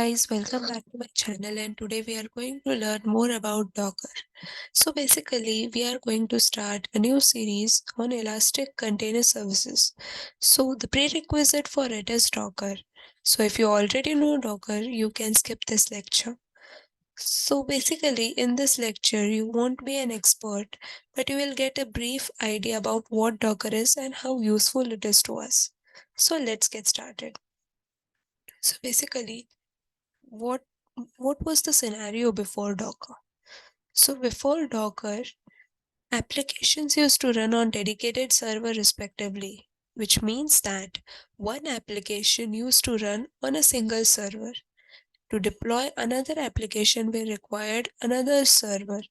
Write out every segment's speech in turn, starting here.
Guys, welcome back to my channel, and today we are going to learn more about Docker. So basically we are going to start a new series on Elastic Container Services. So the prerequisite for it is Docker. So if you already know Docker, you can skip this lecture. So basically in this lecture you won't be an expert, but you will get a brief idea about what Docker is and how useful it is to us. So let's get started. So basically what what was the scenario before Docker? So before Docker, applications used to run on dedicated server respectively, which means that one application used to run on a single server. To deploy another application, we required another server.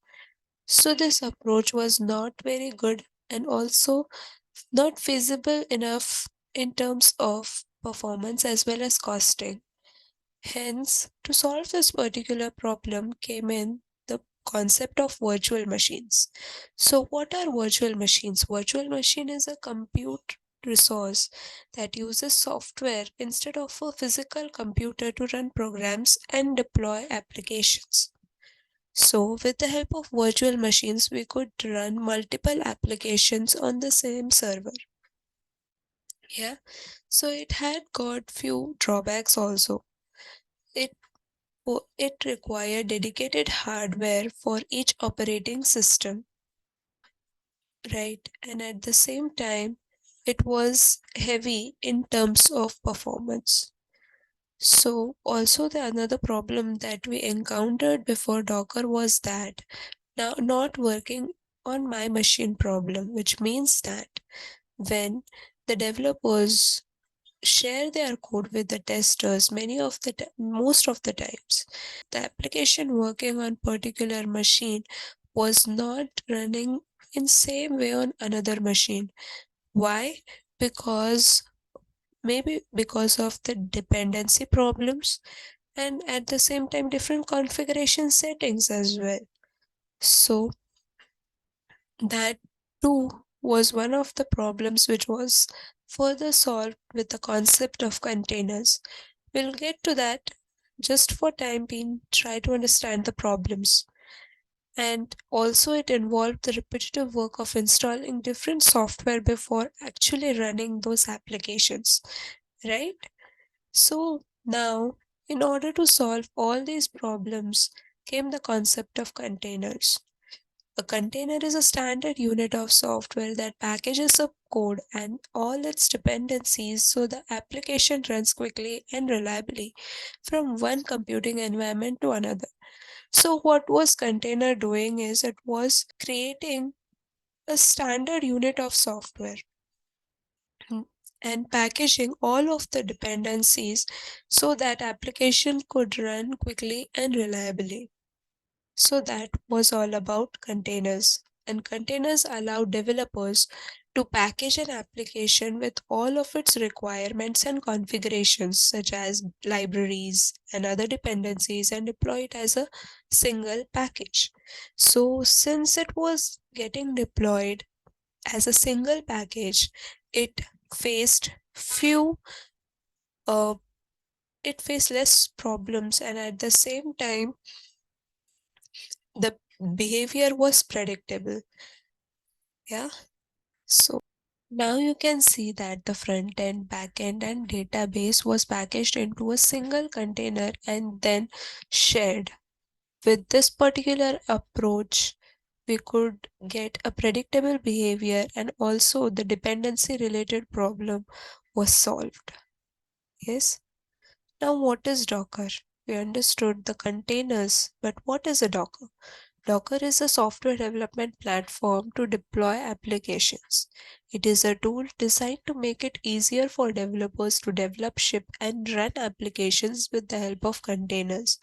So this approach was not very good and also not feasible enough in terms of performance as well as costing. Hence, to solve this particular problem came in the concept of virtual machines. So what are virtual machines? Virtual machine is a compute resource that uses software instead of a physical computer to run programs and deploy applications. So with the help of virtual machines, we could run multiple applications on the same server. Yeah. So it had got few drawbacks also. It it required dedicated hardware for each operating system, right? And at the same time, it was heavy in terms of performance. So, also the another problem that we encountered before Docker was that now not working on my machine problem, which means that when the developers share their code with the testers most of the times the application working on particular machine was not running in same way on another machine. Why? Because maybe because of the dependency problems and at the same time different configuration settings as well. So that too was one of the problems which was further solved with the concept of containers. We'll get to that. Just for time being, try to understand the problems. And also it involved the repetitive work of installing different software before actually running those applications, right? So now, in order to solve all these problems, came the concept of containers. A container is a standard unit of software that packages up code and all its dependencies so the application runs quickly and reliably from one computing environment to another. So, what was container doing is it was creating a standard unit of software and packaging all of the dependencies so that application could run quickly and reliably. So that was all about containers. And containers allow developers to package an application with all of its requirements and configurations, such as libraries and other dependencies, and deploy it as a single package. So, since it was getting deployed as a single package, it faced few uh, it faced less problems and at the same time the behavior was predictable. Yeah. So now you can see that the front end, back end, and database was packaged into a single container and then shared. With this particular approach, we could get a predictable behavior and also the dependency related problem was solved. Yes. Now, what is Docker? We understood the containers, but what is a Docker? Docker is a software development platform to deploy applications. It is a tool designed to make it easier for developers to develop, ship, and run applications with the help of containers.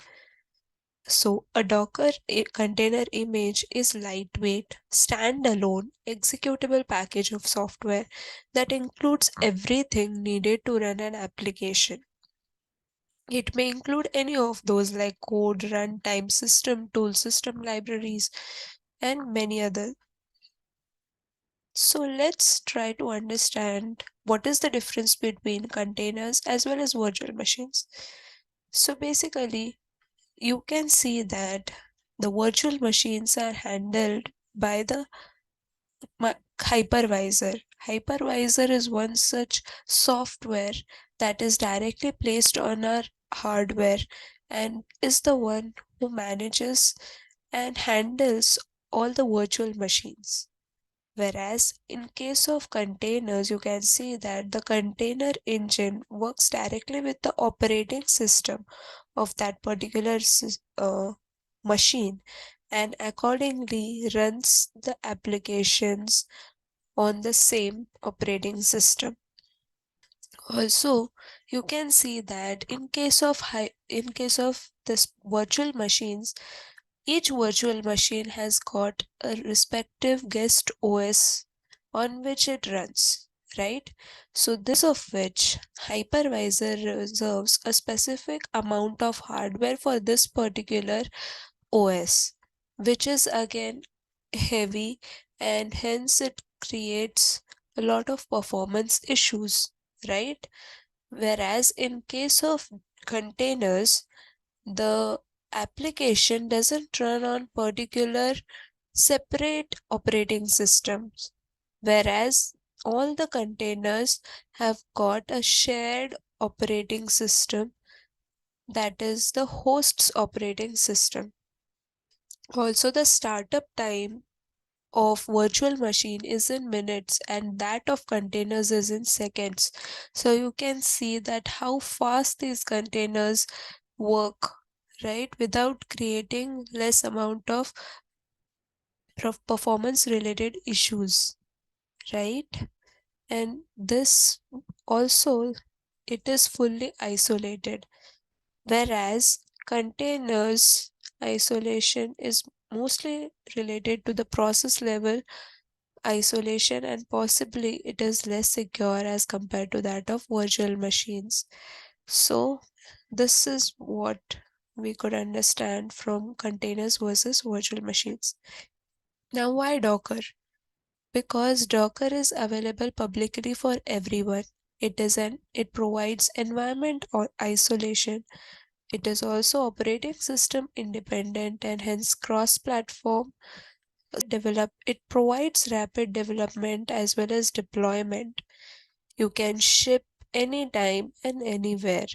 So, a Docker container image is lightweight, standalone, executable package of software that includes everything needed to run an application. It may include any of those like code, runtime, system tools, system libraries, and many others. So let's try to understand what is the difference between containers as well as virtual machines. So basically, you can see that the virtual machines are handled by the hypervisor. Hypervisor is one such software that is directly placed on our hardware and is the one who manages and handles all the virtual machines. Whereas in case of containers, you can see that the container engine works directly with the operating system of that particular machine and accordingly runs the applications on the same operating system. Also, you can see that in case of this virtual machines, each virtual machine has got a respective guest OS on which it runs, right? So this of which hypervisor reserves a specific amount of hardware for this particular OS, which is again heavy and hence it creates a lot of performance issues, right? Whereas in case of containers, the application doesn't run on particular separate operating systems, whereas all the containers have got a shared operating system that is the host's operating system. Also, the startup time of virtual machine is in minutes and that of containers is in seconds. So you can see that how fast these containers work, right, without creating less amount of performance related issues, right? And this also, it is fully isolated, whereas containers isolation is mostly related to the process level isolation and possibly it is less secure as compared to that of virtual machines. So this is what we could understand from containers versus virtual machines. Now why Docker? Because Docker is available publicly for everyone. It provides environment or isolation. It is also operating system independent and hence cross platform develop. It provides rapid development as well as deployment. You can ship anytime and anywhere,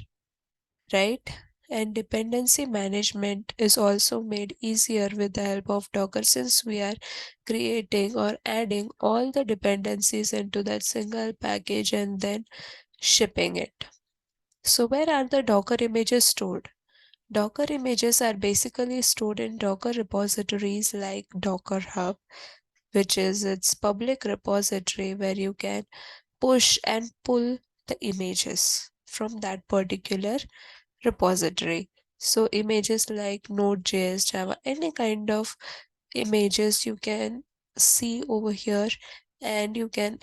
right? And dependency management is also made easier with the help of Docker since we are creating or adding all the dependencies into that single package and then shipping it. So, where are the Docker images stored? Docker images are basically stored in Docker repositories like Docker Hub, which is its public repository where you can push and pull the images from that particular repository. So images like Node.js, Java, any kind of images you can see over here and you can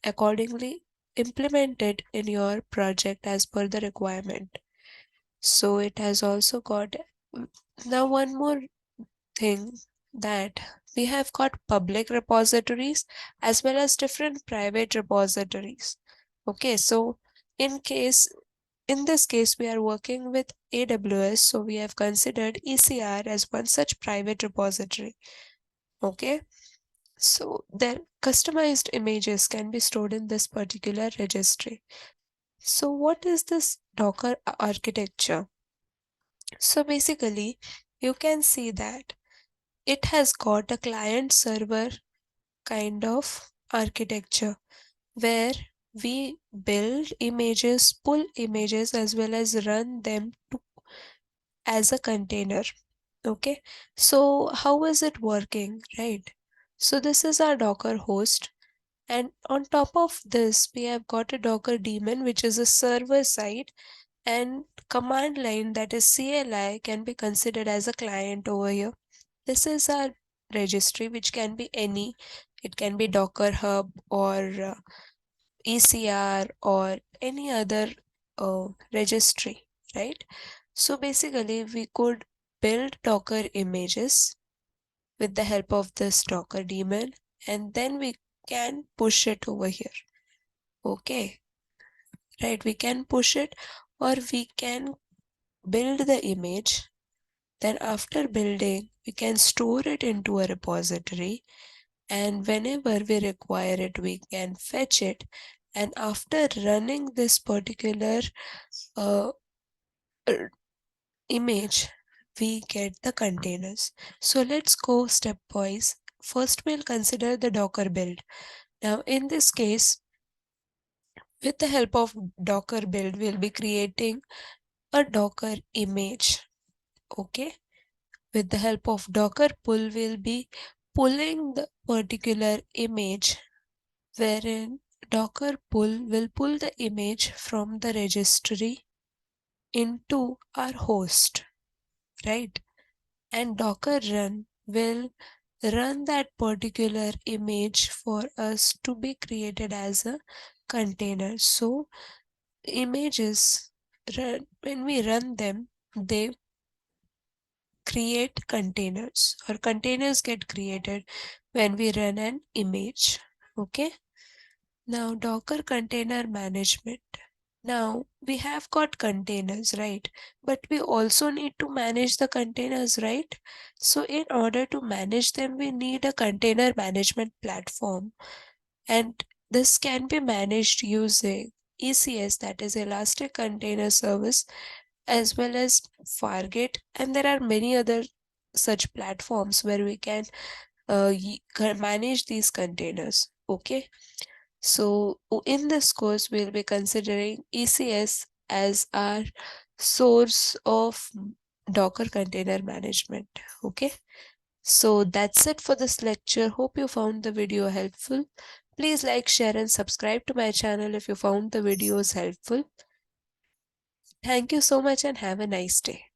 accordingly implement it in your project as per the requirement. So it has also got now one more thing that we have got public repositories as well as different private repositories. Okay, so in case in this case, we are working with AWS, so we have considered ECR as one such private repository. Okay, so their customized images can be stored in this particular registry. So, what is this Docker architecture? So, basically, you can see that it has got a client server kind of architecture where we build images, pull images, as well as run them as a container. Okay, so how is it working, right? So this is our Docker host, and on top of this, we have got a Docker daemon, which is a server side, and command line that is CLI can be considered as a client over here. This is our registry, which can be any. It can be Docker Hub or ECR or any other registry, right? So basically, we could build Docker images with the help of this Docker daemon, and then we can push it over here. Okay, right? We can push it or we can build the image. Then after building, we can store it into a repository, and whenever we require it, we can fetch it. And after running this particular uh, uh, image, we get the containers. So let's go stepwise. First, we'll consider the Docker build. Now, in this case, with the help of Docker build, we'll be creating a Docker image. Okay. With the help of Docker pull, we'll be pulling the particular image, wherein Docker pull will pull the image from the registry into our host, right? And Docker run will run that particular image for us to be created as a container. So images when we run them, they create containers, or containers get created when we run an image. Okay. Now Docker container management. Now we have got containers, right? But we also need to manage the containers, right? So in order to manage them, we need a container management platform. And this can be managed using ECS, that is Elastic Container Service, as well as Fargate. And there are many other such platforms where we can manage these containers. Okay. So in this course, we'll be considering ECS as our source of Docker container management. Okay. So that's it for this lecture. Hope you found the video helpful. Please like, share, and subscribe to my channel if you found the videos helpful. Thank you so much and have a nice day.